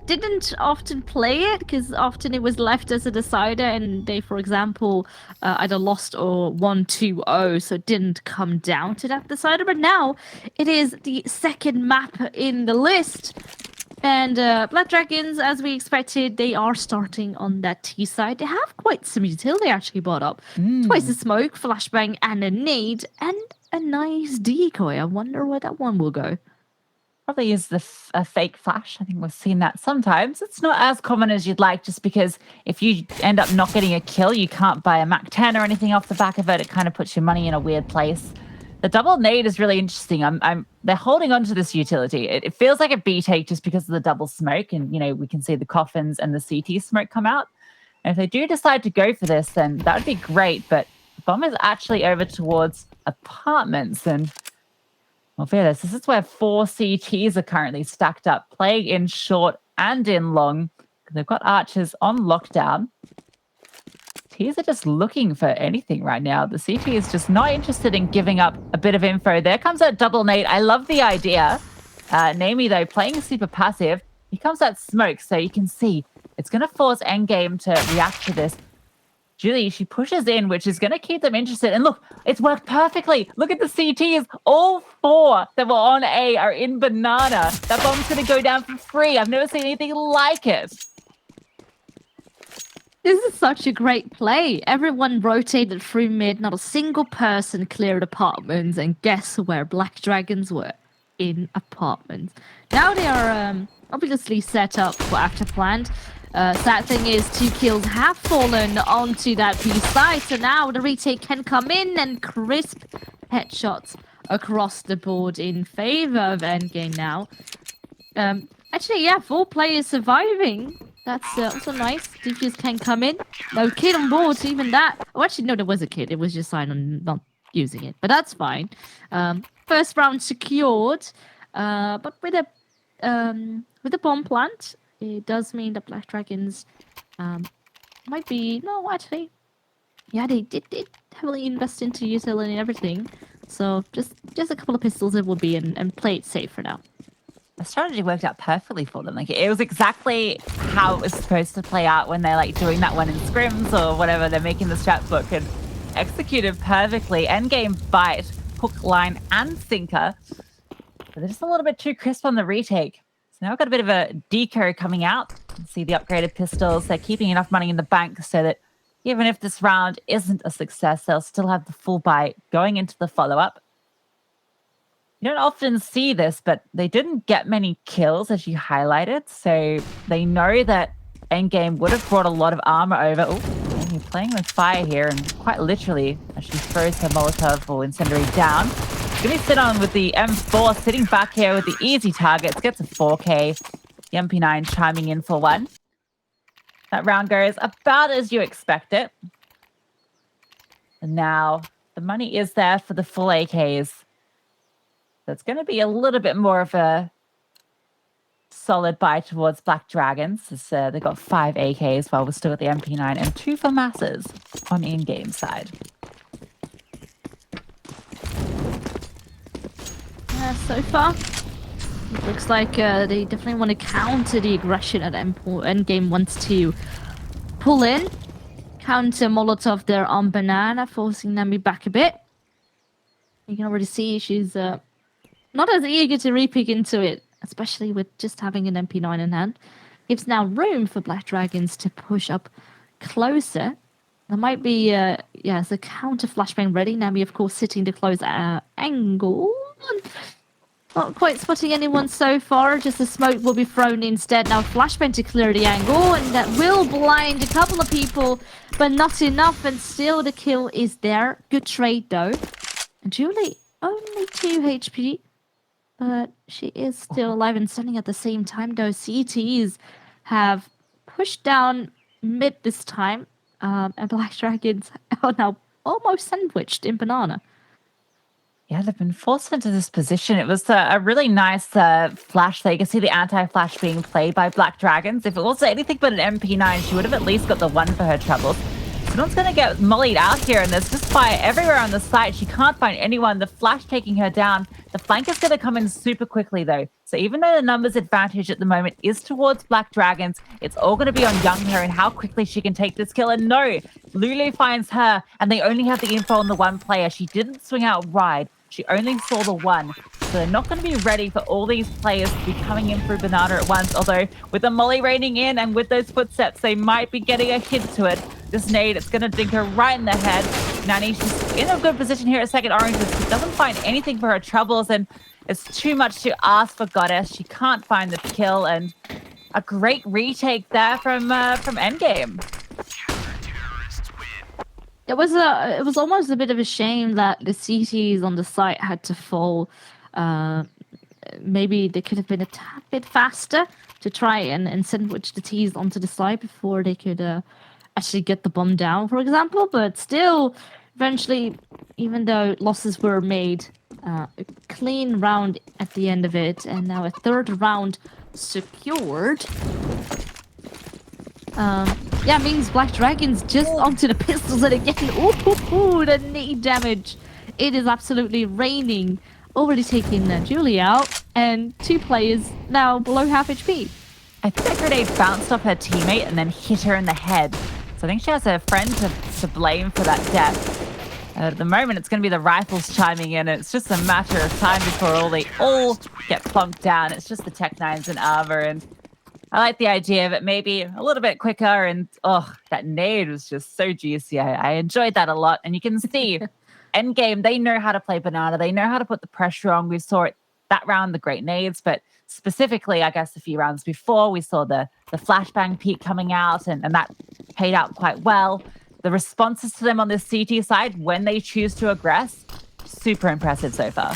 didn't often play it because often it was left as a decider and they, for example, either lost or won 2-0, so it didn't come down to that decider. But now it is the second map in the list. And Black Dragons, as we expected, they are starting on that T side. They have quite some utility actually brought up. Twice the smoke, flashbang, and a nade, and a nice decoy. I wonder where that one will go. Probably is a fake flash. I think we've seen that sometimes. It's not as common as you'd like, just because if you end up not getting a kill, you can't buy a Mac 10 or anything off the back of it. It kind of puts your money in a weird place. The double nade is really interesting. They're holding on to this utility. It feels like a B take just because of the double smoke, and we can see the coffins and the CT smoke come out. And if they do decide to go for this, then that would be great. But the bomb is actually over towards apartments, and well, this is where 4 CTs are currently stacked up, playing in short and in long. They've got archers on lockdown. Ts are just looking for anything right now. The CT is just not interested in giving up a bit of info. There comes that double nade. I love the idea. Naomi, though, playing super passive. Here comes that smoke, so you can see it's going to force EndGame to react to this. Julie, she pushes in, which is going to keep them interested. And look, it's worked perfectly. Look at the CTs. All 4 that were on A are in banana. That bomb's going to go down for free. I've never seen anything like it. This is such a great play. Everyone rotated through mid. Not a single person cleared apartments. And guess where Black Dragons were? In apartments. Now they are obviously set up for after planned. Sad thing is 2 kills have fallen onto that B side. So now the retake can come in and crisp headshots across the board in favor of EndGame now. Actually, yeah, 4 players surviving. That's also nice. Defuse can come in. No kid on board, even that. Oh, actually, no, there was a kid. It was just signed on not using it, but that's fine. First round secured, but with a bomb plant, it does mean that Black Dragons might be... No, actually, yeah, they did heavily invest into utility and everything. So just a couple of pistols it will be and play it safe for now. The strategy worked out perfectly for them. Like, it was exactly how it was supposed to play out when they're doing that one in scrims or whatever. They're making the strat book and executed perfectly. EndGame bite, hook, line, and sinker. But they're just a little bit too crisp on the retake. So now we've got a bit of a deco coming out. You can see the upgraded pistols. They're keeping enough money in the bank so that even if this round isn't a success, they'll still have the full buy going into the follow-up. You don't often see this, but they didn't get many kills, as you highlighted. So they know that EndGame would have brought a lot of armor over. Oh, he's playing with fire here, and quite literally, as she throws her Molotov or incendiary down. Gonna sit on with the M4, sitting back here with the easy targets. Gets a 4K. The MP9 chiming in for 1. That round goes about as you expect it. And now the money is there for the full AKs. So it's going to be a little bit more of a solid buy towards Black Dragons. They've got 5 AKs while we're still at the MP9 and 2 for masses on the in-game side. So far, it looks like they definitely want to counter the aggression that EndGame wants to pull in. Counter Molotov there on banana, forcing Nami back a bit. You can already see she's... not as eager to repick into it, especially with just having an MP9 in hand. Gives now room for Black Dragons to push up closer. There might be, a counter flashbang ready. Nami, of course, sitting to close angle. Not quite spotting anyone so far. Just the smoke will be thrown instead. Now flashbang to clear the angle, and that will blind a couple of people, but not enough. And still the kill is there. Good trade, though. And Julie, only 2 HP. But she is still alive and standing at the same time, though. CTs have pushed down mid this time. And Black Dragons are now almost sandwiched in banana. Yeah, they've been forced into this position. It was a really nice flash there. You can see the anti-flash being played by Black Dragons. If it was anything but an MP9, she would have at least got the 1 for her troubles. Someone's going to get mollied out here, and there's just fire everywhere on the site. She can't find anyone. The flash taking her down. The flank is going to come in super quickly, though. So even though the numbers advantage at the moment is towards Black Dragons, it's all going to be on Youngher and how quickly she can take this kill. And no, Lulu finds her, and they only have the info on the one player. She didn't swing out wide. She only saw the one. So they're not going to be ready for all these players to be coming in through Banana at once. Although with the molly raining in and with those footsteps, they might be getting a hit to it. This nade, it's going to dink her right in the head. Nani, she's in a good position here at second orange. She doesn't find anything for her troubles, and it's too much to ask for Goddess. She can't find the kill, and a great retake there from EndGame. It was almost a bit of a shame that the CTs on the site had to fall. Maybe they could have been a tad bit faster to try and sandwich the Ts onto the side before they could actually get the bomb down, for example. But still, eventually, even though losses were made, a clean round at the end of it, and now a third round secured. Yeah, means Black Dragons just onto the pistols and again. Ooh, the nade damage. It is absolutely raining. Already taking Julie out, and 2 players now below half HP. I think that grenade bounced off her teammate and then hit her in the head. So I think she has a friend to blame for that death. At the moment, it's going to be the rifles chiming in, and it's just a matter of time before they all get plunked down. It's just the Tech 9s and Armor, and I like the idea of it maybe a little bit quicker, and that nade was just so juicy. I enjoyed that a lot, and you can see EndGame, they know how to play Banana. They know how to put the pressure on. We saw it that round, the great nades, but specifically, I guess, a few rounds before, we saw the flashbang peak coming out, and that paid out quite well. The responses to them on the CT side, when they choose to aggress, super impressive so far.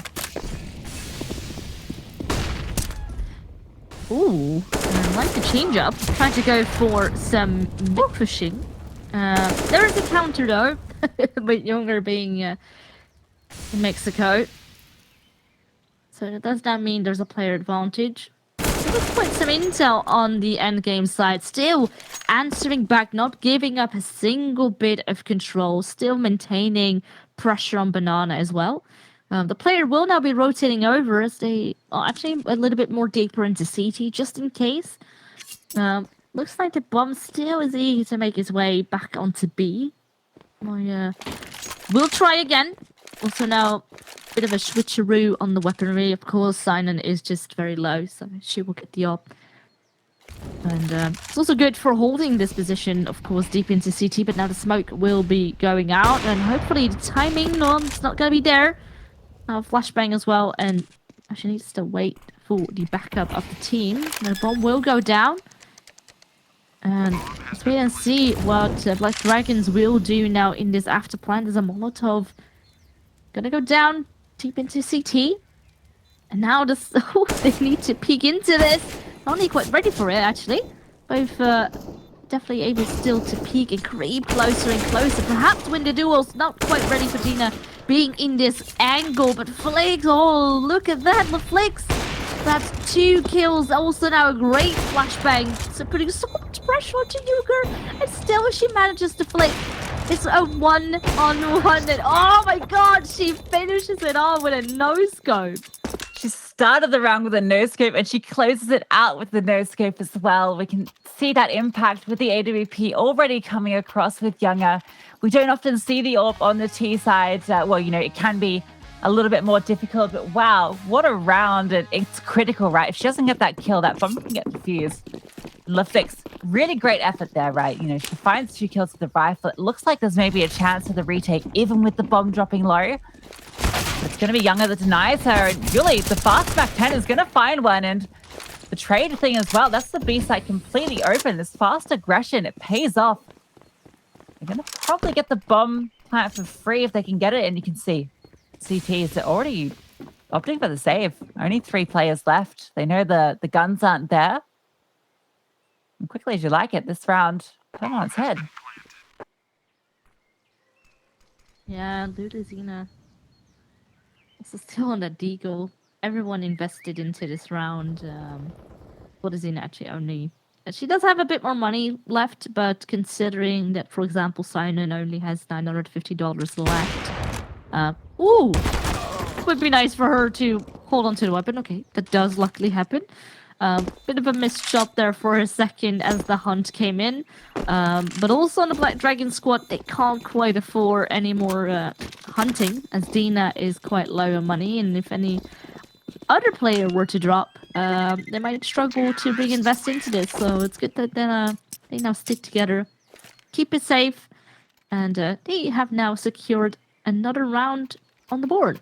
Ooh, I like the change up. Trying to go for some mid pushing. There is a counter though, but Younger being in Mexico. So does that mean there's a player advantage? Let's put some intel on the EndGame side. Still answering back, not giving up a single bit of control. Still maintaining pressure on Banana as well. The player will now be rotating over as they are actually a little bit more deeper into CT, just in case. Looks like the bomb still is eager to make its way back onto B. We'll try again. Also now, a bit of a switcheroo on the weaponry. Of course, Sinan is just very low, so she will get the op. And it's also good for holding this position, of course, deep into CT, but now the smoke will be going out, and hopefully the timing, no, it's not going to be there. Flashbang as well, and actually needs to wait for the backup of the team. The bomb will go down. And let's wait and see what Black Dragons will do now in this after plan. There's a Molotov gonna go down deep into CT. And now they need to peek into this. Only quite ready for it, actually. Both definitely able still to peek and creep closer and closer. Perhaps win the duels. Not quite ready for Gina being in this angle. But Flix, oh, look at that. The Flix. That's 2 kills. Also now a great flashbang. So putting so much pressure onto Yuger. And still she manages to flick. It's a 1-on-1. And oh my god, she finishes it off with a no-scope. She started the round with a no-scope, and she closes it out with the no-scope as well. We can see that impact with the AWP already coming across with Younger. We don't often see the AWP on the T side. Well, you know, it can be a little bit more difficult, but wow, what a round. It's critical, right? If she doesn't get that kill, that bomb can get defused. Lefix, really great effort there, right? You know, she finds 2 kills with the rifle. It looks like there's maybe a chance for the retake, even with the bomb dropping low. It's going to be Younger that denies her. And Yuli, the fastback 10 is going to find one. And the trade thing as well, that's the B site completely open. This fast aggression, it pays off. They're going to probably get the bomb plant for free if they can get it. And you can see CTs are already opting for the save. Only 3 players left. They know the guns aren't there. And quickly as you like it, this round, turn on its head. Yeah, Ludazina. Also still on that deagle. Everyone invested into this round. Ludazina actually only She does have a bit more money left, but considering that, for example, Simon only has $950 left, ooh, it would be nice for her to hold on to the weapon. Okay, that does luckily happen. Bit of a missed shot there for a second as the hunt came in. But also on the Black Dragon squad, they can't quite afford any more hunting, as Dina is quite low on money, and if any other player were to drop, they might struggle to reinvest into this. So it's good that they now stick together, keep it safe, and they have now secured another round on the board.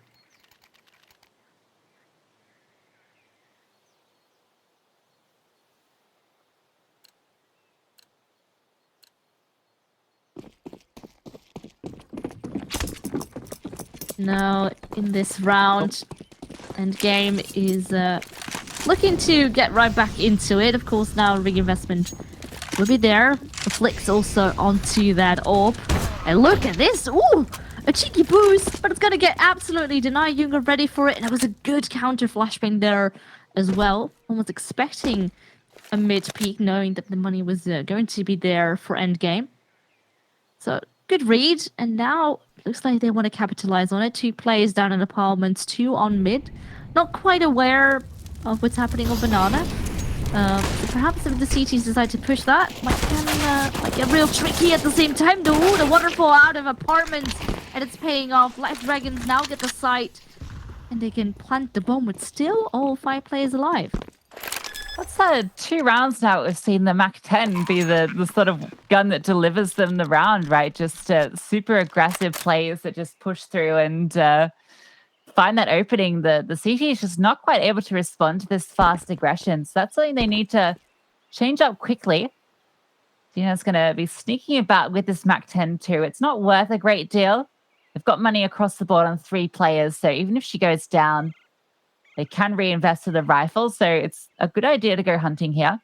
Now, in this round, EndGame is looking to get right back into it. Of course, now reinvestment will be there. The flicks also onto that orb. And look at this! Ooh! A cheeky boost, but it's gonna get absolutely denied. Junger ready for it, and it was a good counter flashbang there as well. Almost expecting a mid-peak, knowing that the money was going to be there for EndGame. So, good read, and now looks like they want to capitalize on it. 2 players down in apartments, 2 on mid. Not quite aware of what's happening on Banana. So perhaps if the CTs decide to push that, might get real tricky at the same time though. Ooh, the waterfall out of apartments, and it's paying off. Black Dragons now get the site, and they can plant the bomb with still all 5 players alive. That's 2 rounds now we've seen the MAC-10 be the sort of gun that delivers them the round, right? Just super aggressive plays that just push through and find that opening. The CT is just not quite able to respond to this fast aggression. So that's something they need to change up quickly. Dina's going to be sneaking about with this MAC-10 too. It's not worth a great deal. They've got money across the board on 3 players, so even if she goes down, they can reinvest with a rifle, so it's a good idea to go hunting here.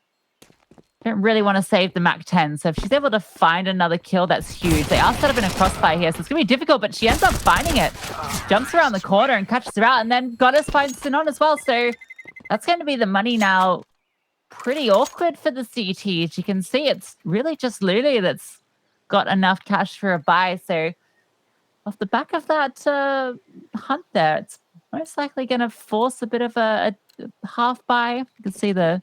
Don't really want to save the MAC-10, so if she's able to find another kill, that's huge. They are set up in a crossfire here, so it's going to be difficult, but she ends up finding it. Jumps around the corner and catches her out, and then Goddess finds Sinon as well, so that's going to be the money now. Pretty awkward for the CTs. You can see it's really just Lulu that's got enough cash for a buy, so off the back of that hunt there, it's most likely going to force a bit of a half buy. You can see the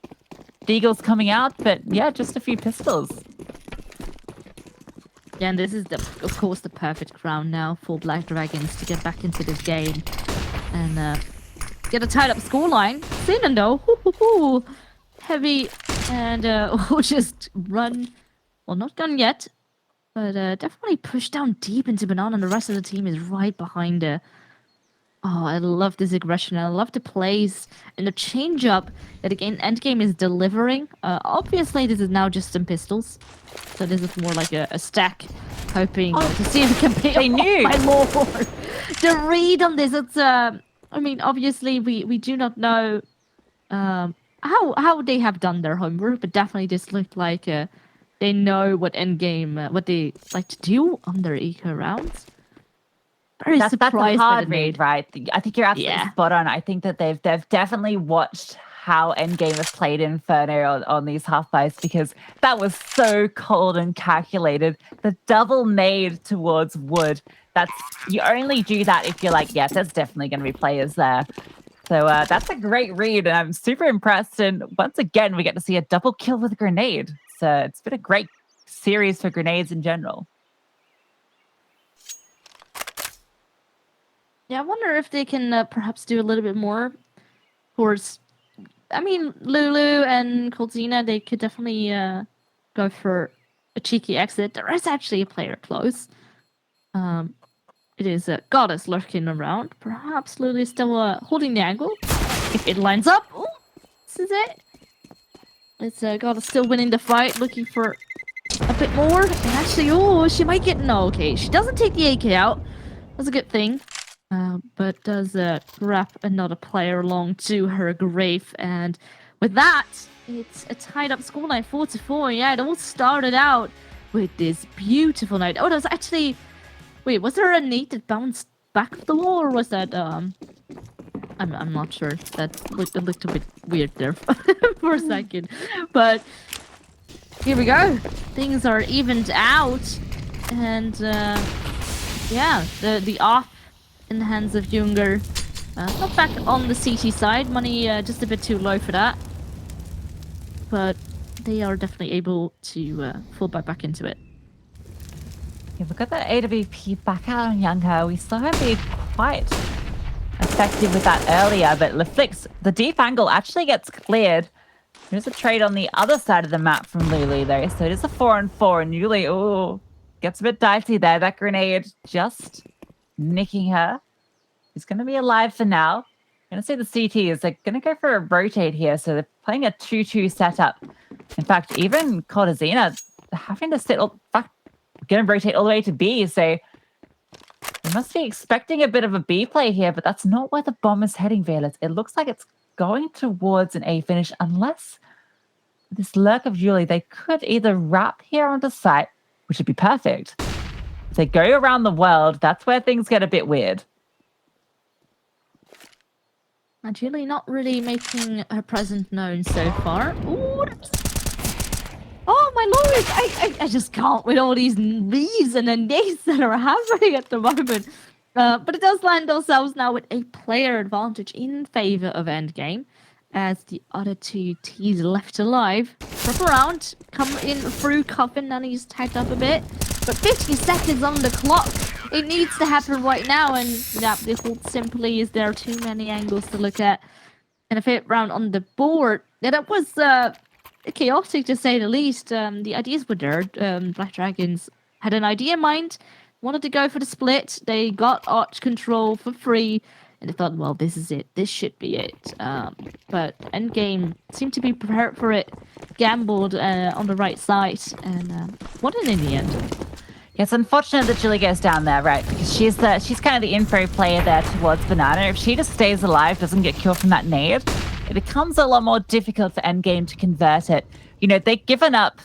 deagles coming out, but yeah, just a few pistols. Yeah, and this is, of course, the perfect round now for Black Dragons to get back into this game and get a tied-up scoreline. Sinon, though, heavy, and will just run. Well, not gone yet, but definitely push down deep into Banana, and the rest of the team is right behind her. Oh, I love this aggression. I love the plays and the change-up that again EndGame is delivering. Obviously, this is now just some pistols, so this is more like a stack, hoping to see if it can pay. They knew. My lord, the read on this. It's I mean, obviously we do not know how they have done their homework, but definitely this looked like they know what EndGame what they like to do on their eco rounds. That's a hard read, right? I think you're absolutely spot on. I think that they've definitely watched how EndGame has played Inferno on these half buys, because that was so cold and calculated. The double nade towards wood. You only do that if you're like, yeah, there's definitely going to be players there. So that's a great read, and I'm super impressed. And once again, we get to see a double kill with a grenade. So it's been a great series for grenades in general. Yeah, I wonder if they can perhaps do a little bit more. Of course, I mean, Lulu and Coldzina, they could definitely go for a cheeky exit. There is actually a player close. It is Goddess lurking around. Perhaps Lulu is still holding the angle. If it lines up, oh, this is it. It's Goddess still winning the fight, looking for a bit more. And actually, oh, she might get... No, okay, she doesn't take the AK out. That's a good thing. But does wrap another player along to her grave, and with that, it's a tied-up scoreline, 4-4. Yeah, it all started out with this beautiful night. Oh, that was actually... Wait, was there a nade that bounced back of the wall, or was that... I'm not sure. That looked a bit weird there for a second. But here we go. Things are evened out. And yeah, the off in the hands of Junger. Not back on the CT side. Money just a bit too low for that. But they are definitely able to fall back into it. Yeah, we've got that AWP back out on Younger. We saw him be quite effective with that earlier, but LeFlix, the deep angle actually gets cleared. There's a trade on the other side of the map from Lulu, though. So it is a 4-on-4, and Yuli, oh, gets a bit dicey there. That grenade just nicking her. She's going to be alive for now. I'm going to say the CT they're going to go for a rotate here. So they're playing a 2-2 setup. In fact, even Cortazina having to sit going to rotate all the way to B. So they must be expecting a bit of a B play here, but that's not where the bomb is heading, Violet. It looks like it's going towards an A finish, unless this lurk of Julie, they could either wrap here onto site, which would be perfect. If they go around the world, that's where things get a bit weird. And Julie not really making her presence known so far. Ooh, oh my lord! I just can't with all these V's and then D's that are happening at the moment. But it does land ourselves now with a player advantage in favor of EndGame, as the other two T's left alive. Drop around, come in through Coffin, and he's tagged up a bit. But 50 seconds on the clock. It needs to happen right now, and yeah, the hold simply is there are too many angles to look at. And a 5th round on the board. Yeah, that was chaotic to say the least. The ideas were there. Black Dragons had an idea in mind, wanted to go for the split. They got arch control for free, and they thought, well, this is it. This should be it. But EndGame seemed to be prepared for it, gambled on the right side, and won it in the end. Yeah, it's unfortunate that Julie goes down there, right? Because she's kind of the info player there towards Banana. If she just stays alive, doesn't get killed from that nade, it becomes a lot more difficult for EndGame to convert it. You know, they've given up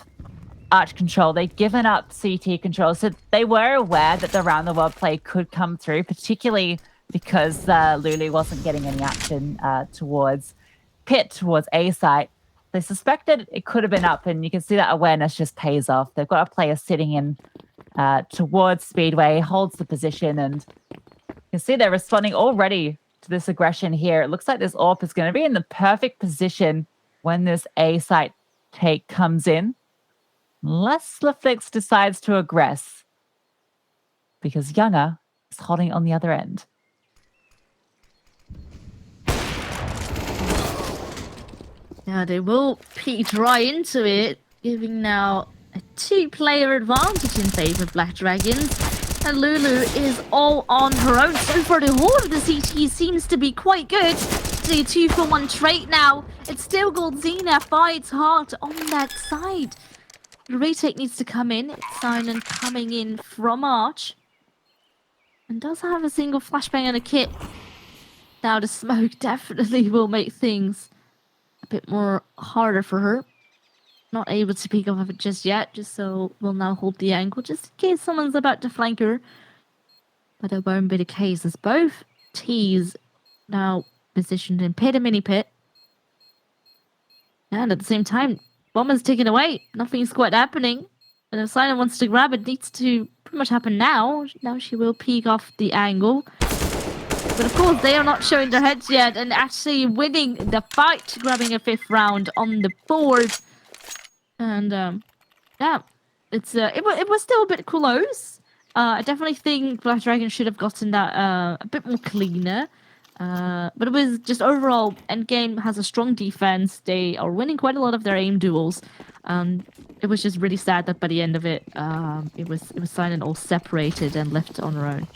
arch control, they've given up CT control, so they were aware that the round-the-world play could come through, particularly because Lulu wasn't getting any action towards A site. They suspected it could have been up, and you can see that awareness just pays off. They've got a player sitting in towards Speedway, holds the position, and you can see they're responding already to this aggression here. It looks like this AWP is going to be in the perfect position when this A site take comes in, unless LeFlix decides to aggress, because Younger is holding on the other end. Yeah, they will peek right into it, giving now a 2-player advantage in favor of Black Dragons. And Lulu is all on her own. So far, the whole of the CT seems to be quite good. The 2-for-1 trait now. It's still Goldzina fights hard on that side. The retake needs to come in. It's Simon coming in from Arch. And does have a single flashbang and a kit. Now the smoke definitely will make things a bit more harder for her. Not able to peek off of it just yet, just so we'll now hold the angle, just in case someone's about to flank her. But it won't be the case, as both T's now positioned in pit and mini pit. And at the same time, Bomber's taken away. Nothing's quite happening. And if Silent wants to grab it, needs to pretty much happen now. Now she will peek off the angle. But of course, they are not showing their heads yet and actually winning the fight, grabbing a 5th round on the board. And yeah, it was still a bit close. I definitely think Black Dragon should have gotten that a bit more cleaner. But it was just overall, EndGame has a strong defense. They are winning quite a lot of their aim duels. It was just really sad that by the end of it, it was Silent all separated and left on her own.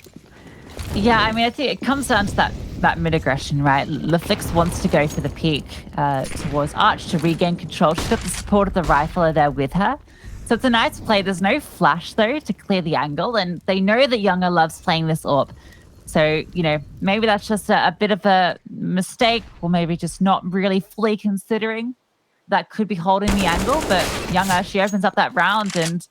Yeah, I mean, I think it comes down to that mid-aggression, right? LeFlix wants to go for the peak towards Arch to regain control. She's got the support of the rifler there with her. So it's a nice play. There's no flash, though, to clear the angle. And they know that Younger loves playing this AWP. So, you know, maybe that's just a bit of a mistake, or maybe just not really fully considering that could be holding the angle. But Younger, she opens up that round, and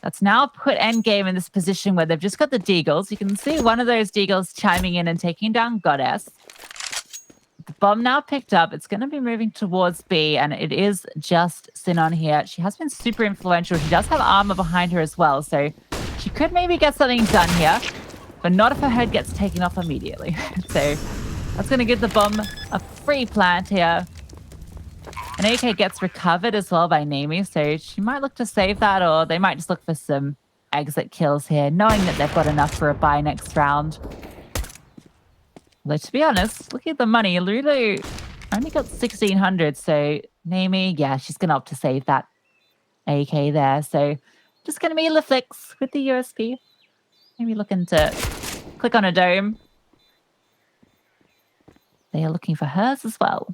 that's now put EndGame in this position where they've just got the Deagles. You can see one of those Deagles chiming in and taking down Goddess. The bomb now picked up. It's going to be moving towards B, and it is just Sinon here. She has been super influential. She does have armor behind her as well, so she could maybe get something done here, but not if her head gets taken off immediately. So that's going to give the bomb a free plant here. And AK gets recovered as well by Nami, so she might look to save that, or they might just look for some exit kills here, knowing that they've got enough for a buy next round. Although, to be honest, looking at the money, Lulu only got 1,600, so Nami, yeah, she's going to opt to save that AK there. So just going to be Leflix with the USP. Maybe looking to click on a dome. They are looking for hers as well.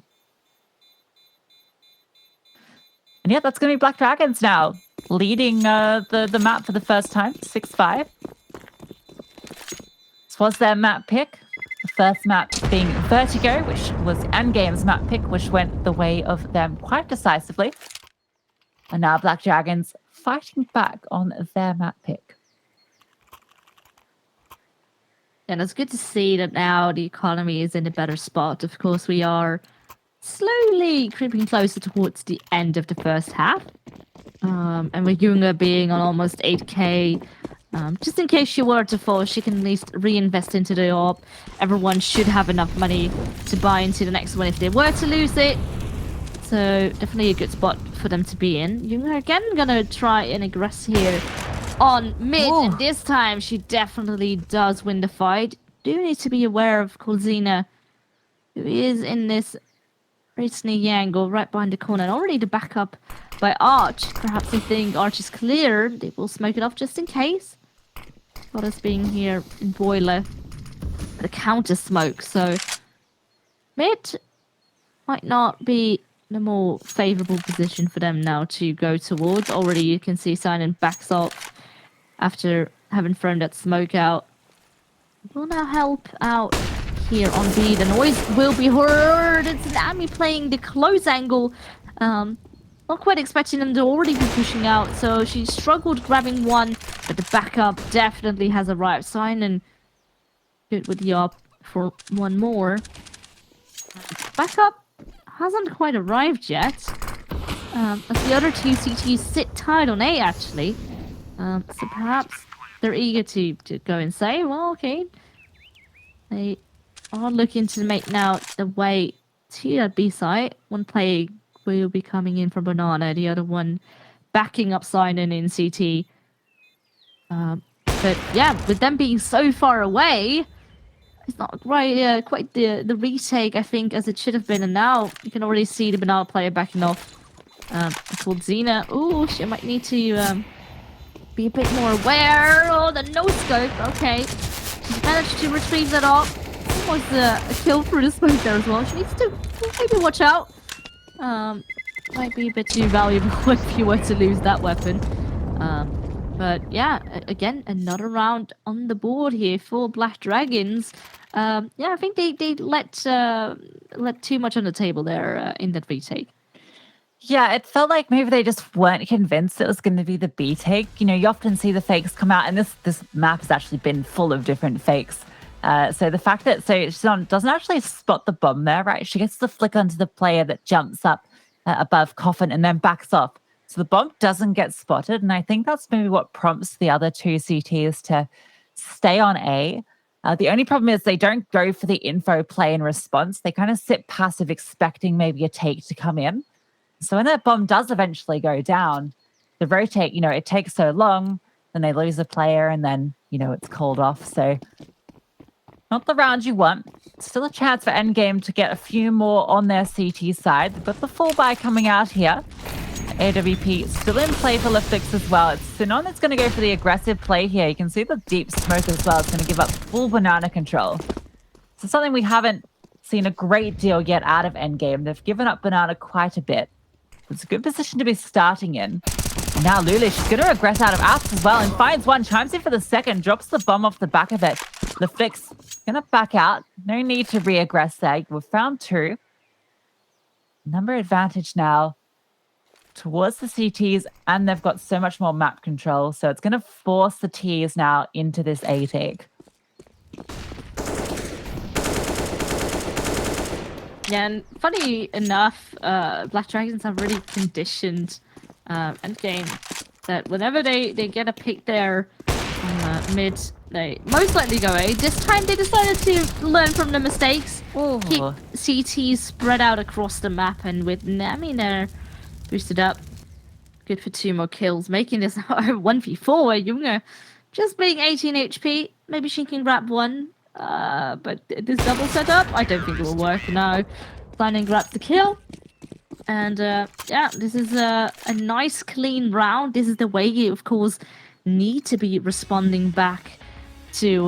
And yeah, that's going to be Black Dragons now, leading the map for the first time, 6-5. This was their map pick. The first map being Vertigo, which was EndGame's map pick, which went the way of them quite decisively. And now Black Dragons fighting back on their map pick. And it's good to see that now the economy is in a better spot. Of course, we are slowly creeping closer towards the end of the first half. And with Yunga being on almost 8k, just in case she were to fall, she can at least reinvest into the op. Everyone should have enough money to buy into the next one if they were to lose it. So definitely a good spot for them to be in. Yunga again gonna try and aggress here on mid. Ooh. And this time she definitely does win the fight. Do need to be aware of Colzina, who is in this very sneaky angle right behind the corner. And already the backup by Arch. Perhaps they think Arch is clear. They will smoke it off just in case. Got us being here in boiler. The counter smoke. So mid might not be the more favorable position for them now to go towards. Already you can see Sinon backs off after having thrown that smoke out. Will now help out here on B. The noise will be heard. It's Nami playing the close angle. Not quite expecting them to already be pushing out, so she struggled grabbing one, but the backup definitely has arrived. Sinon good with the op for one more. Backup hasn't quite arrived yet. As the other two CTs sit tied on A, actually. So perhaps they're eager to go and say, well, okay. They are looking to make now the way to that B site. One player will be coming in from Banana, the other one backing up Sinon in CT. But yeah, with them being so far away, it's not quite the retake, I think, as it should have been. And now you can already see the Banana player backing off. Called Xena. Ooh, she might need to be a bit more aware. Oh, the no-scope. Okay. She managed to retrieve that off. Almost a kill through the smoke there as well. She needs to maybe watch out. Might be a bit too valuable if you were to lose that weapon. But yeah, again, another round on the board here for Black Dragons. Yeah, I think they let too much on the table there in that retake. Yeah, it felt like maybe they just weren't convinced it was going to be the B take. You know, you often see the fakes come out, and this map has actually been full of different fakes. So the fact that she doesn't actually spot the bomb there, right? She gets the flick onto the player that jumps up above Coffin and then backs off. So the bomb doesn't get spotted, and I think that's maybe what prompts the other two CTs to stay on A. The only problem is they don't go for the info play in response. They kind of sit passive, expecting maybe a take to come in. So when that bomb does eventually go down, the rotate, it takes so long, then they lose a player, and then, it's called off. So not the round you want. Still a chance for EndGame to get a few more on their CT side. They've got the full buy coming out here. AWP still in play for Leflix as well. It's Sinon that's going to go for the aggressive play here. You can see the deep smoke as well. It's going to give up full banana control. So something we haven't seen a great deal yet out of EndGame. They've given up banana quite a bit. It's a good position to be starting in. And now Lulu, she's going to regress out of apps as well and finds one, chimes in for the second, drops the bomb off the back of it. Leflix going to back out. No need to re-aggress there. We've found two. Number advantage now towards the CTs, and they've got so much more map control. So it's going to force the Ts now into this A take. Yeah, and funny enough, Black Dragons have really conditioned EndGame that whenever they get a pick there on mid, they most likely go A. This time they decided to learn from the mistakes, keep CT spread out across the map, and with Nami there boosted up, good for 2 more kills, making this 1v4 where Junge just being 18 HP. Maybe she can grab one. But this double setup, I don't think it will work. No, Planning grabs the kill, and yeah, this is a nice clean round. This is the way you, of course, need to be responding back to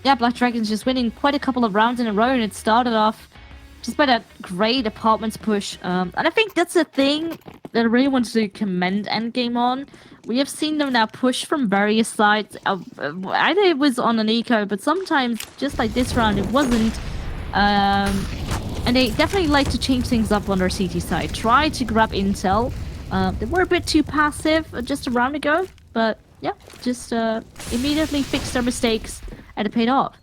yeah, Black Dragons just winning quite a couple of rounds in a row, and it started off just by that great apartments push. And I think that's a thing that I really wanted to commend EndGame on. We have seen them now push from various sides. Either it was on an eco, but sometimes, just like this round, it wasn't. And they definitely like to change things up on their CT side. Try to grab intel. They were a bit too passive just a round ago, but yeah, just immediately fixed their mistakes, and it paid off.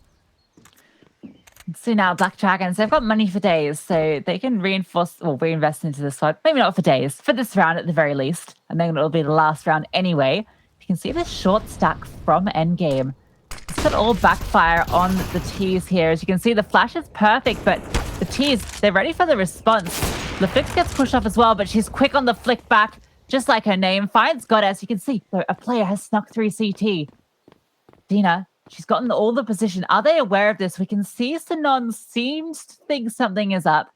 So now Black Dragons, they've got money for days, so they can reinvest into this one. Maybe not for days, for this round at the very least. And then it'll be the last round anyway. You can see the short stack from EndGame. This could all backfire on the T's here. As you can see, the flash is perfect, but the T's, they're ready for the response. The flick gets pushed off as well, but she's quick on the flick back, just like her name. Finds Goddess. You can see a player has snuck through CT. Dina, she's gotten all the position. Are they aware of this? We can see Sinon seems to think something is up.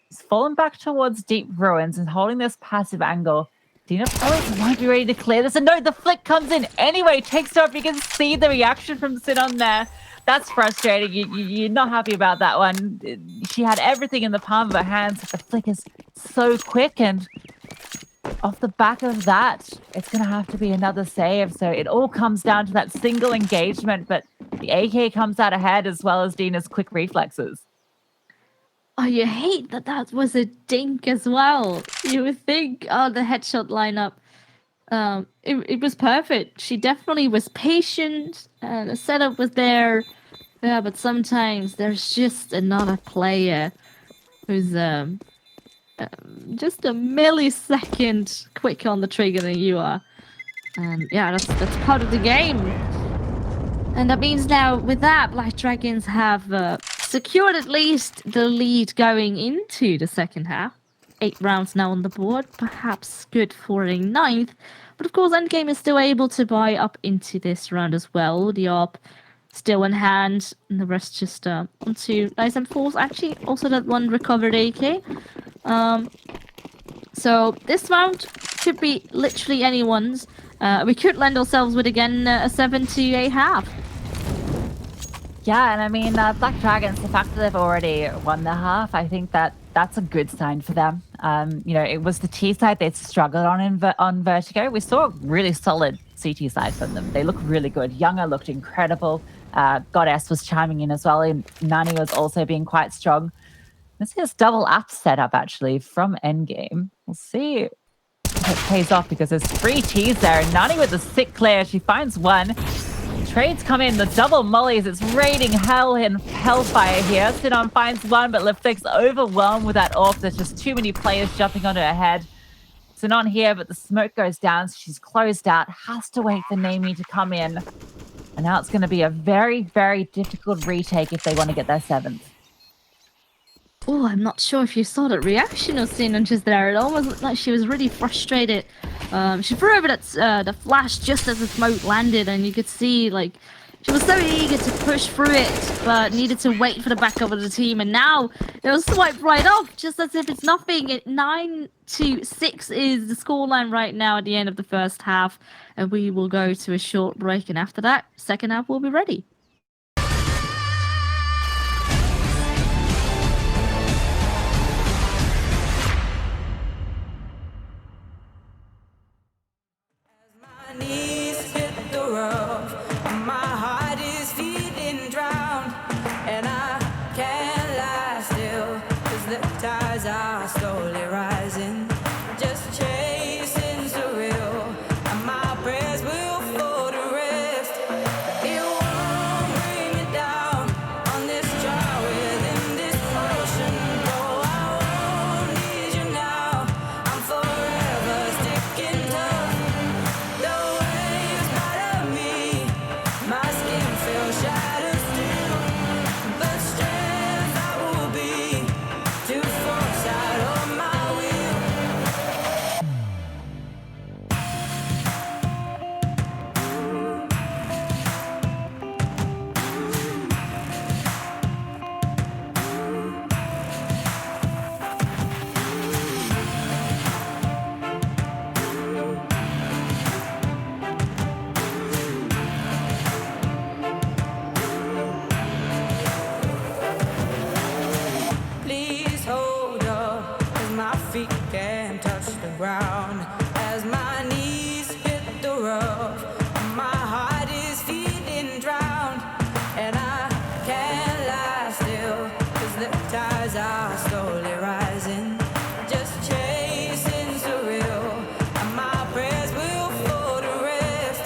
He's fallen back towards Deep Ruins and holding this passive angle. Dina probably won't be ready to clear this. And no, the flick comes in anyway, takes her up. You can see the reaction from Sinon there. That's frustrating. You're not happy about that one. She had everything in the palm of her hands. The flick is so quick, and off the back of that, it's going to have to be another save. So it all comes down to that single engagement, but the AK comes out ahead as well as Dina's quick reflexes. Oh, you hate that that was a dink as well. You would think, oh, the headshot lineup. It was perfect. She definitely was patient. The setup was there. Yeah, but sometimes there's just another player who's just a millisecond quicker on the trigger than you are. And yeah, that's part of the game. And that means now, with that, Black Dragons have secured at least the lead going into the second half. 8 rounds now on the board, perhaps good for a 9th. But of course, EndGame is still able to buy up into this round as well. The AWP still in hand, and the rest just onto nice M4s. Actually, also that one recovered AK. So this round could be literally anyone's. We could land ourselves with, again, a 7 to a half. Yeah, and I mean, Black Dragons, the fact that they've already won the half, I think that's a good sign for them. You know, it was the T side they'd struggled on Vertigo. We saw a really solid CT side from them. They look really good. Younger looked incredible. Goddess was chiming in as well, and Nani was also being quite strong. This is double app setup, actually, from EndGame. We'll see if it pays off, because there's 3 Ts there. And Nani with the sick clear. She finds one. Trades come in, the double mollies. It's raining hell and hellfire here. Sinon finds one, but Leflick's overwhelmed with that AWP. There's just too many players jumping onto her head. Sinon here, but the smoke goes down, so she's closed out. Has to wait for Nami to come in. And now it's going to be a very, very difficult retake if they want to get their 7th. Oh, I'm not sure if you saw the reaction of Sinon just there. It almost looked like she was really frustrated. She threw over the flash just as the smoke landed, and you could see, like, she was so eager to push through it, but needed to wait for the backup of the team. And now it was swiped right off, just as if it's nothing. 9-6 is the scoreline right now at the end of the first half, and we will go to a short break. And after that, second half will be ready. ground as my knees hit the rough. My heart is feeling drowned, and I can't lie still, 'cause the tides are slowly rising, just chasing surreal, and my prayers will fall to rest.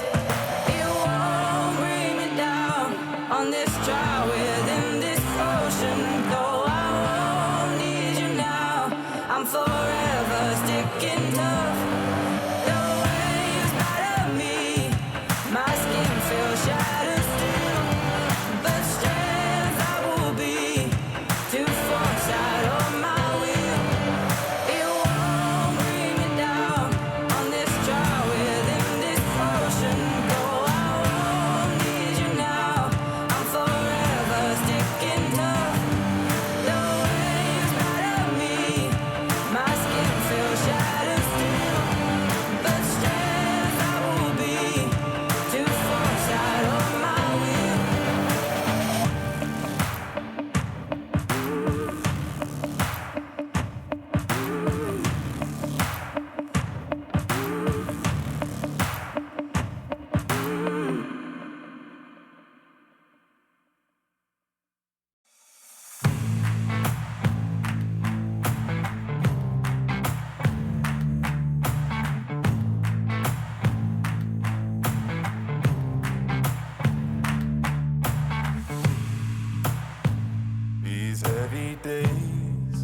It won't bring me down on this trial within this ocean, though I won't need you now. I'm forever sticking tough. The waves batter me, my skin feels shattered still, but strength I will be to force out of my will. It won't bring me down on this trial within this ocean, though I won't need you now. I'm forever sticking tough. The waves batter me, my skin feels shattered still, but strength I will be to force out of my will. These heavy days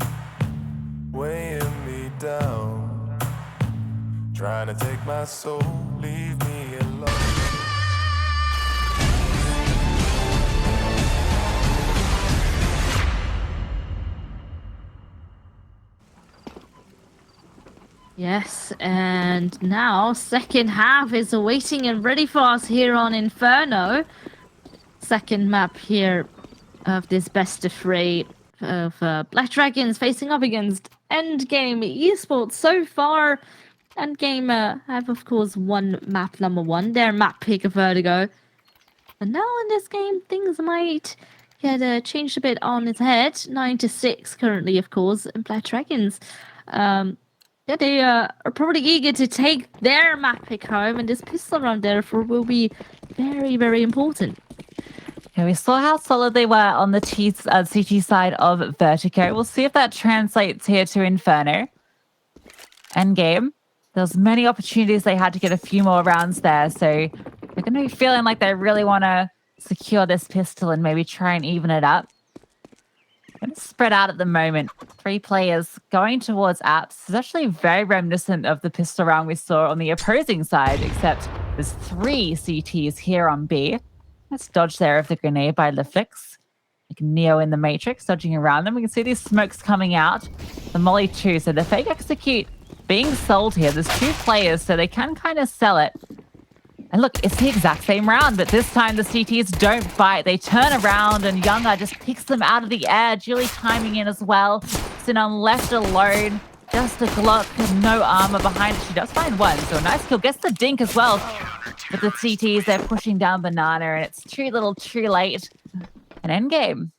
weighing me down, trying to take my soul, leave me alone. Yes, and now second half is awaiting and ready for us here on Inferno. Second map here of this best of three of Black Dragons facing up against EndGame Esports. So far, EndGame have of course won map number 1, their map pick of Vertigo. But now in this game, things might get changed a bit on its head. 9-6 currently, of course, in Black Dragons. Yeah, they are probably eager to take their map pick home, and this pistol round therefore will be very, very important. Yeah, we saw how solid they were on the CT side of Vertigo. We'll see if that translates here to Inferno. Endgame. There's many opportunities they had to get a few more rounds there, so they're going to be feeling like they really want to secure this pistol and maybe try and even it up. Going to spread out at the moment. 3 players going towards apps. It's actually very reminiscent of the pistol round we saw on the opposing side, except there's 3 CTs here on B. Let's dodge there of the grenade by Liflix. Like Neo in the Matrix, dodging around them. We can see these smokes coming out. The Molly too. So the fake execute being sold here. There's 2 players, so they can kind of sell it. And look, it's the exact same round, but this time the CTs don't bite. They turn around and Younger just picks them out of the air. Julie timing in as well. Sinan left alone. Just a Glock, no armor behind it. She does find one, so a nice kill. Gets the dink as well. But the CTs, they're pushing down Banana, and it's too little, too late. An endgame.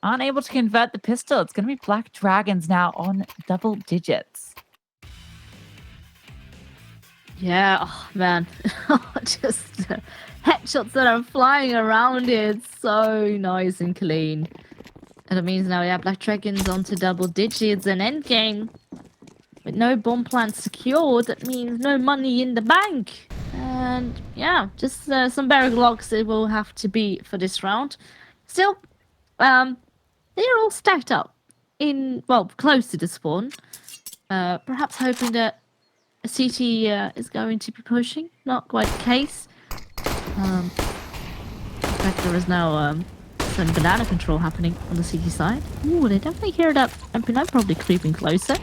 Aren't able to convert the pistol. It's going to be Black Dragons now on double digits. Yeah, oh man, just headshots that are flying around it. So nice and clean. And it means now, yeah, Black Dragons onto double digits and endgame. With no bomb plant secured, that means no money in the bank. And yeah, just some barrack locks it will have to be for this round. Still, they're all stacked up in, well, close to the spawn. Perhaps hoping that a CT is going to be pushing. Not quite the case. In fact, there is now some banana control happening on the CT side. Ooh, they definitely hear that MP9 probably creeping closer.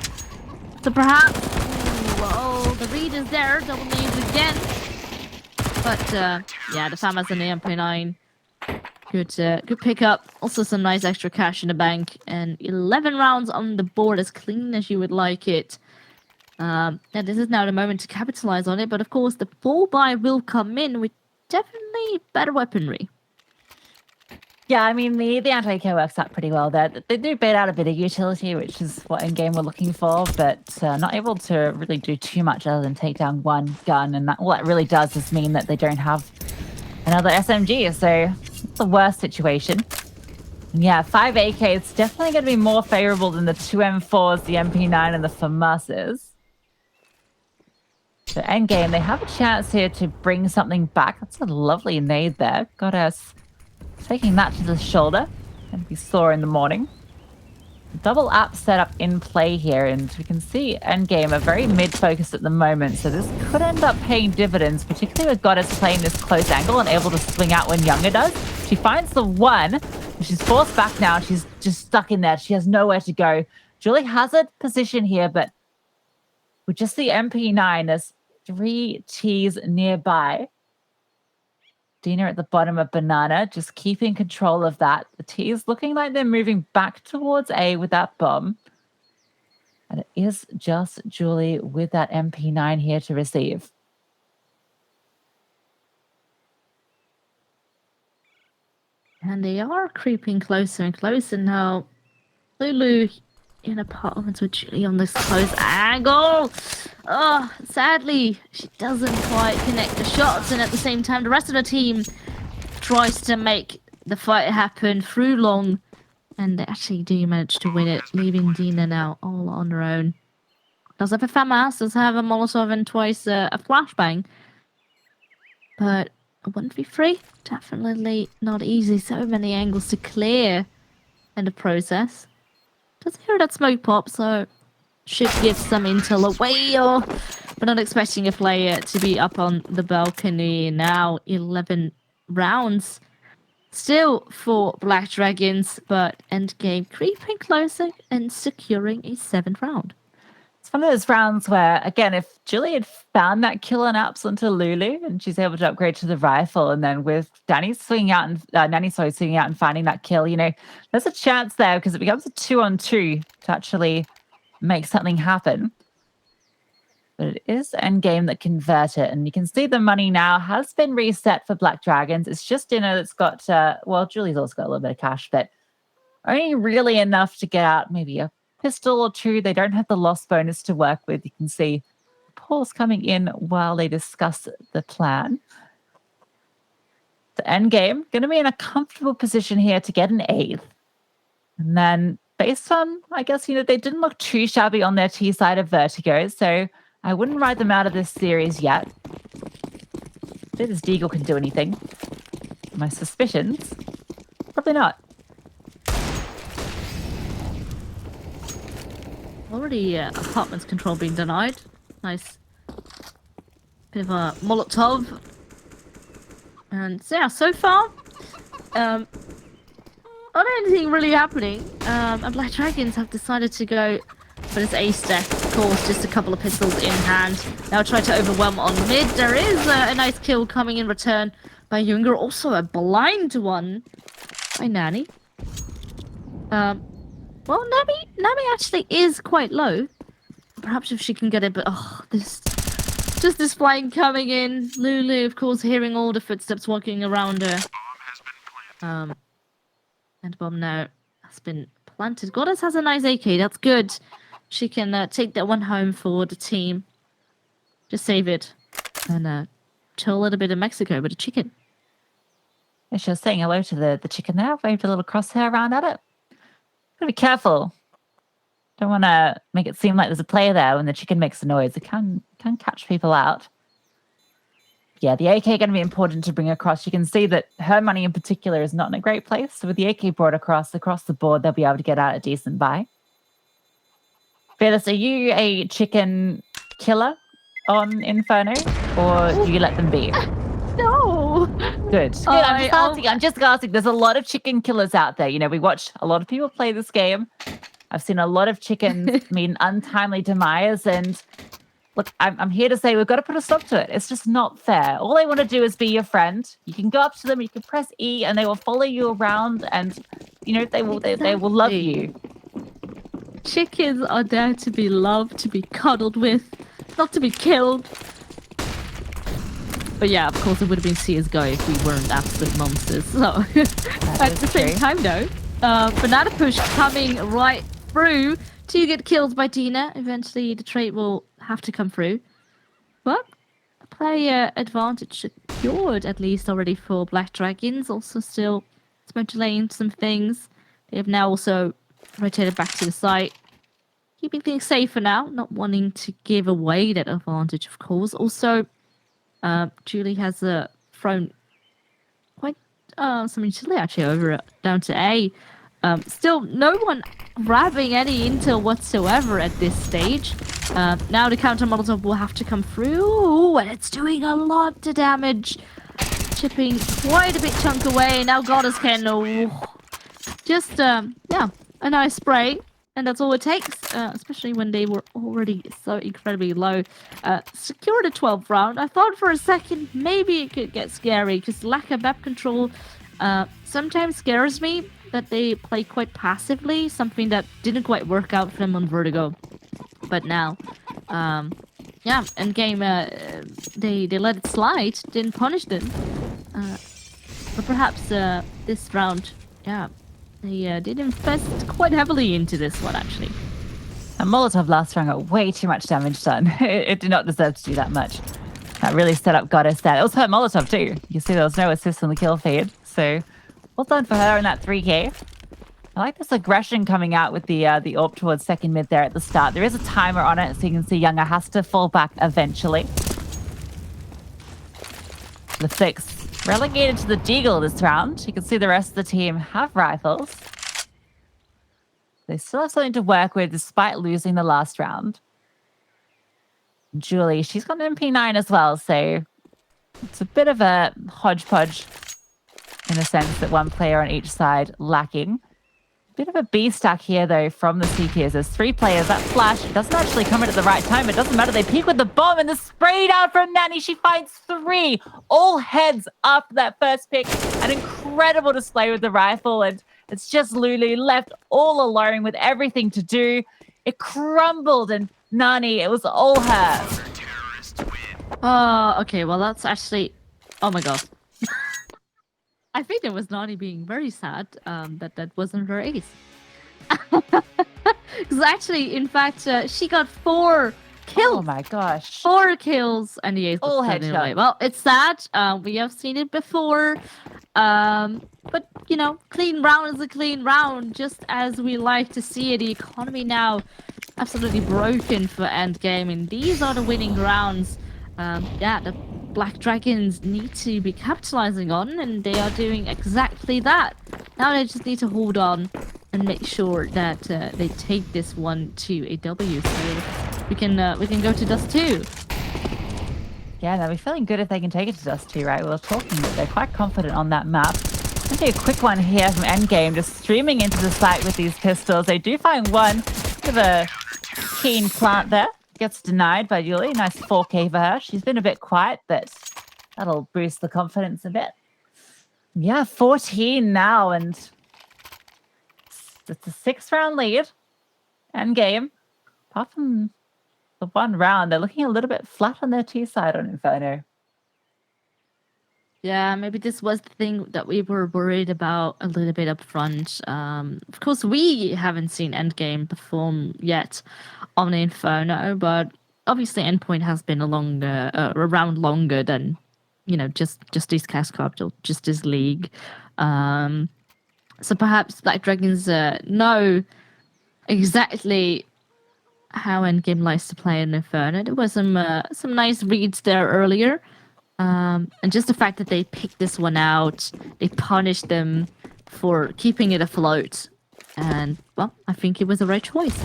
So perhaps, ooh, well, the read is there, double nades again. But yeah, the fam has an MP9. Good pickup. Also some nice extra cash in the bank. And 11 rounds on the board, as clean as you would like it. And this is now the moment to capitalize on it. But of course, the 4-buy will come in with definitely better weaponry. Yeah, I mean, the anti-AK works out pretty well there. They do bait out a bit of utility, which is what EndGame were looking for, but not able to really do too much other than take down one gun. And all that really does is mean that they don't have another SMG, so it's the worst situation. And yeah, 5 AK, it's definitely going to be more favorable than the 2 M4s, the MP9, and the FAMASs. So EndGame, they have a chance here to bring something back. That's a lovely nade there. Got us taking that to the shoulder, and we saw in the morning. Double app setup in play here, and we can see EndGame are very mid-focused at the moment, so this could end up paying dividends, particularly with Goddess playing this close angle and able to swing out when Younger does. She finds the one, she's forced back now, she's just stuck in there, she has nowhere to go. Julie has a position here, but with just the MP9, there's 3 Ts nearby. Dina at the bottom of Banana, just keeping control of that. The T's looking like they're moving back towards A with that bomb. And it is just Julie with that MP9 here to receive. And they are creeping closer and closer now. Lulu in apartments with Julie on this close angle. Oh, sadly, she doesn't quite connect the shots, and at the same time, the rest of the team tries to make the fight happen through long, and they actually do manage to win it, leaving Dina now all on her own. Does have a FAMAS, does have a Molotov and twice a flashbang, but a 1v3, definitely not easy. So many angles to clear in the process. Doesn't hear that smoke pop, so should give some intel away. Or we're not expecting a player to be up on the balcony now. 11 rounds still for Black Dragons, but EndGame creeping closer and securing a 7th round. It's one of those rounds where, again, if Julie had found that kill on apps onto Lulu and she's able to upgrade to the rifle, and then with Danny swinging out and swinging out and finding that kill, you know, there's a chance there because it becomes a 2-on-2 to actually make something happen. But it is EndGame that convert it, and you can see the money now has been reset for Black Dragons. It's just Dinner that's got, well, Julie's also got a little bit of cash, but only really enough to get out maybe a pistol or 2. They don't have the loss bonus to work with. You can see Paul's coming in while they discuss the plan. The EndGame going to be in a comfortable position here to get an 8th. And then based on, I guess, you know, they didn't look too shabby on their T side of Vertigo, so I wouldn't ride them out of this series yet. If this Deagle can do anything. My suspicions, probably not. Already apartments control being denied. Nice bit of a Molotov. And so, yeah, so far, not anything really happening. And Black Dragons have decided to go for this ace deck. Of course, just a couple of pistols in hand. Now try to overwhelm on mid. There is a nice kill coming in return by Younger. Also a blind one by Nanny. Well, Nami actually is quite low. Perhaps if she can get it, but just this flying coming in. Lulu, of course, hearing all the footsteps walking around her. And bomb now has been planted. Goddess has a nice AK. That's good. She can take that one home for the team. Just save it and chill a little bit in Mexico with a chicken. Yeah, she was saying hello to the chicken there. Waved a little crosshair around at it. Gotta be careful. Don't want to make it seem like there's a player there when the chicken makes a noise. It can catch people out. Yeah, the AK going to be important to bring across. You can see that her money in particular is not in a great place. So with the AK brought across the board, they'll be able to get out a decent buy. Fearless, are you a chicken killer on Inferno, or do you let them be? No. Good. I'm just asking. There's a lot of chicken killers out there. You know, we watch a lot of people play this game. I've seen a lot of chickens meet an untimely demise, and look, I'm here to say we've got to put a stop to it. It's just not fair. All they want to do is be your friend. You can go up to them, you can press E, and they will follow you around, and you know they will love you. Chickens are there to be loved, to be cuddled with, not to be killed. But yeah, of course, it would have been CSGO if we weren't absolute monsters. So at is the same true. time, though, banana push coming right through to get killed by Tina. Eventually, the trade will have to come through. But player advantage secured at least already for Black Dragons. Also, still smoke delaying some things. They have now also rotated back to the site. Keeping things safe for now, not wanting to give away that advantage, of course. Also, Julie has thrown quite some utility actually over down to A. Still, no one grabbing any intel whatsoever at this stage. Now the counter Molotov will have to come through, and it's doing a lot of damage. Chipping quite a bit chunk away. Now Goddess can just, yeah, a nice spray. And that's all it takes, especially when they were already so incredibly low. Secured a 12th round. I thought for a second maybe it could get scary because lack of map control sometimes scares me that they play quite passively, something that didn't quite work out for them on Vertigo. But now, yeah, EndGame, they let it slide, didn't punish them. But perhaps this round, yeah, they did invest quite heavily into this one, actually. And Molotov last round got way too much damage done. It did not deserve to do that much. That really set up Goddess there. It also hurt Molotov too. You see there was no assist on the kill feed. So well done for her in that 3K. I like this aggression coming out with the AWP towards second mid there at the start. There is a timer on it, so you can see Younger has to fall back eventually. The Fix relegated to the Deagle this round. You can see the rest of the team have rifles. They still have something to work with despite losing the last round. Julie, she's got an MP9 as well, so it's a bit of a hodgepodge in the sense that one player on each side lacking. Bit of a B stack here, though, from the CPs. There's 3 players. That flash doesn't actually come in at the right time. It doesn't matter. They peek with the bomb, and the spray down from Nanny. She finds 3. All heads after that first pick. An incredible display with the rifle, and it's just Lulu left all alone with everything to do. It crumbled, and Nani, it was all her. Okay, well, that's actually... Oh my god. I think it was Nani being very sad that wasn't her ace. Because actually, in fact, she got 4 kills. Oh my gosh. 4 kills and the ace was All thrown away. headshot. Well, it's sad. We have seen it before. But, you know, clean round is a clean round, just as we like to see it. The economy now absolutely broken for EndGame, and these are the winning rounds. Yeah, the Black Dragons need to be capitalizing on, and they are doing exactly that. Now they just need to hold on and make sure that they take this one to a W. So we can go to Dust 2. Yeah, they'll be feeling good if they can take it to Dust 2, right? We were talking that they're quite confident on that map. I'll do a quick one here from EndGame, just streaming into the site with these pistols. They do find one. Bit of a keen plant there. Gets denied by Julie. Nice 4K for her. She's been a bit quiet, but that'll boost the confidence a bit. Yeah, 14 now, and it's a 6-round lead. EndGame. Apart from the 1 round, they're looking a little bit flat on their T side on Inferno. Yeah, maybe this was the thing that we were worried about a little bit up front. Of course, we haven't seen EndGame perform yet on Inferno, but obviously Endpoint has been around longer than, you know, just this Cast Cup or just this league. So perhaps Black Dragons know exactly how EndGame likes to play in Inferno. There was some nice reads there earlier. And just the fact that they picked this one out, they punished them for keeping it afloat. And, well, I think it was the right choice.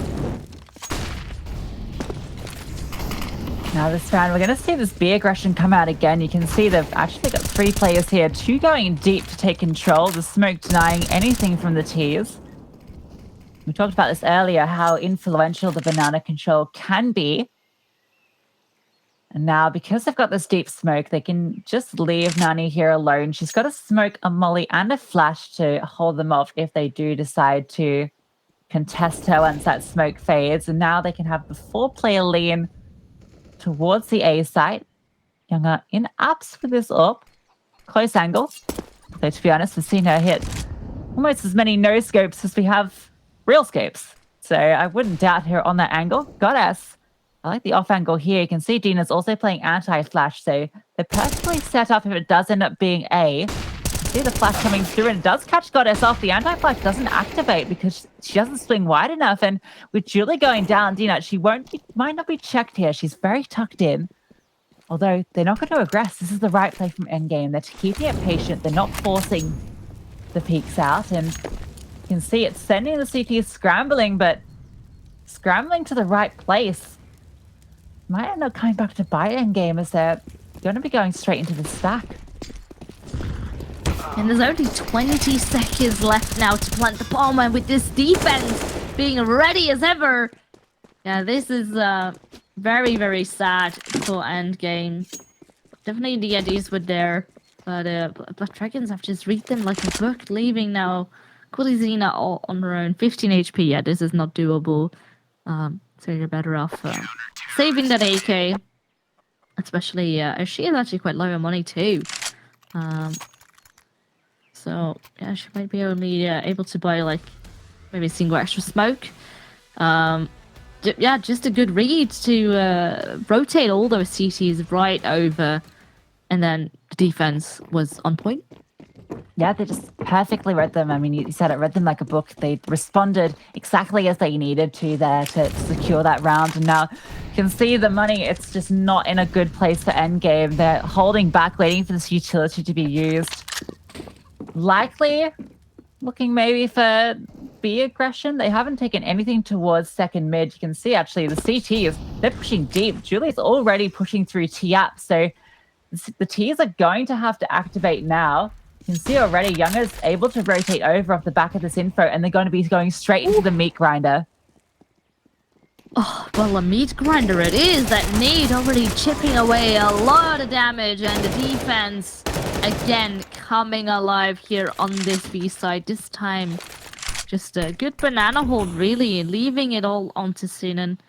Now this round, we're going to see this B aggression come out again. You can see they've actually got 3 players here, 2 going deep to take control, the smoke denying anything from the T's. We talked about this earlier, how influential the banana control can be. And now, because they've got this deep smoke, they can just leave Nani here alone. She's got a smoke, a molly, and a flash to hold them off if they do decide to contest her once that smoke fades. And now they can have the 4-player lean towards the A site. Younger in apps with this up. Close angle. So to be honest, we've seen her hit almost as many no scopes as we have real scopes. So I wouldn't doubt her on that angle. Goddess. I like the off angle here. You can see Dina's also playing anti-flash. So they're perfectly set up if it does end up being A. See the flash coming through and it does catch Goddess off. The anti-flash doesn't activate because she doesn't swing wide enough. And with Julie going down, Dina, she might not be checked here. She's very tucked in. Although they're not going to aggress. This is the right play from EndGame. They're keeping it patient. They're not forcing the peaks out. And you can see it's sending the CT scrambling, but scrambling to the right place. Might end up coming back to buy EndGame as they're going to be going straight into the stack. And there's only 20 seconds left now to plant the bomb, and with this defense being ready as ever, yeah, this is very, very sad for EndGame. Definitely the Eddies were there, but Dragons have just read them like a book, leaving now Kulizina all on her own. 15 HP, yeah, this is not doable. So you're better off saving that AK, especially she is actually quite low on money too. So yeah, she might be only able to buy like maybe a single extra smoke. Yeah, just a good read to rotate all those CTs right over, and then the defense was on point. Yeah, they just perfectly read them. I mean, you said it, read them like a book. They responded exactly as they needed to there to secure that round. And now you can see the money, it's just not in a good place for EndGame. They're holding back, waiting for this utility to be used. Likely looking maybe for B aggression. They haven't taken anything towards second mid. You can see actually the CT they're pushing deep. Julie's already pushing through T-App. So the T's are going to have to activate now. You can see already Younger's able to rotate over off the back of this info, and they're going to be going straight into the meat grinder. Oh, well, a meat grinder it is. That nade already chipping away a lot of damage, and the defense, again, coming alive here on this B side. This time, just a good banana hold, really, leaving it all onto Sinan.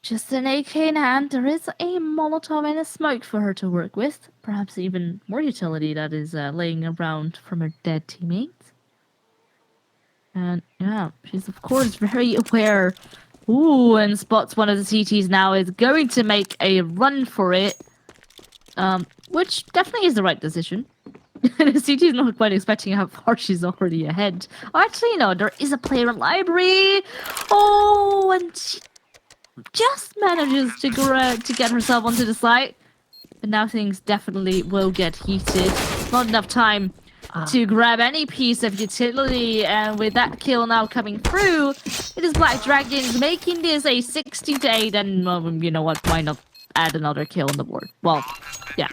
Just an AK in hand. There is a Molotov and a smoke for her to work with. Perhaps even more utility that is laying around from her dead teammates. And yeah, she's of course very aware. Ooh, and spots one of the CTs now, is going to make a run for it. Which definitely is the right decision. The CT is not quite expecting how far she's already ahead. Oh, actually, no, there is a player in library. Oh, and she just manages to get herself onto the site. But now things definitely will get heated. Not enough time to grab any piece of utility, and with that kill now coming through, it is Black Dragons making this a 60-8, and you know what, why not add another kill on the board? Well, yeah.